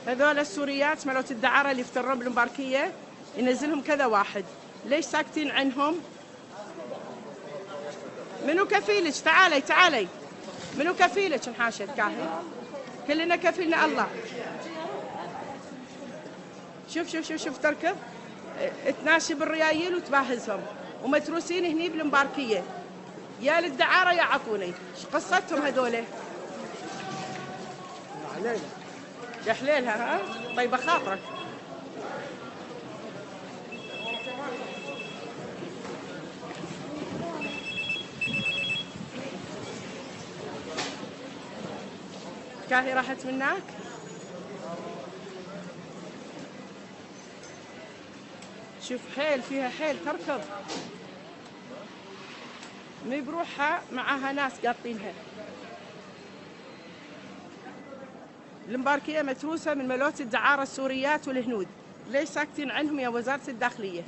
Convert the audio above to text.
هذول السوريات مالوت الدعارة اللي يفترون بالمباركية ينزلهم كذا واحد، ليش ساكتين عنهم؟ منو كفيلك؟ تعالي تعالي، منو كفيلك انحاشت كاهي؟ كلنا كفيلنا الله. شوف شوف شوف شوف تركض تناشي بالريايل وتباهزهم ومتروسين هني بالمباركية. يا للدعارة يا عطوني، ايش قصتهم هذولا؟ يا حليلها ها؟ طيبة خاطرك. كاهي راحت منك؟ شوف حيل فيها حيل تركض، مي بروحها معاها ناس قاطينها. المباركية متروسة من ملوت الدعارة السوريات والهنود، ليش ساكتين عنهم يا وزارة الداخلية؟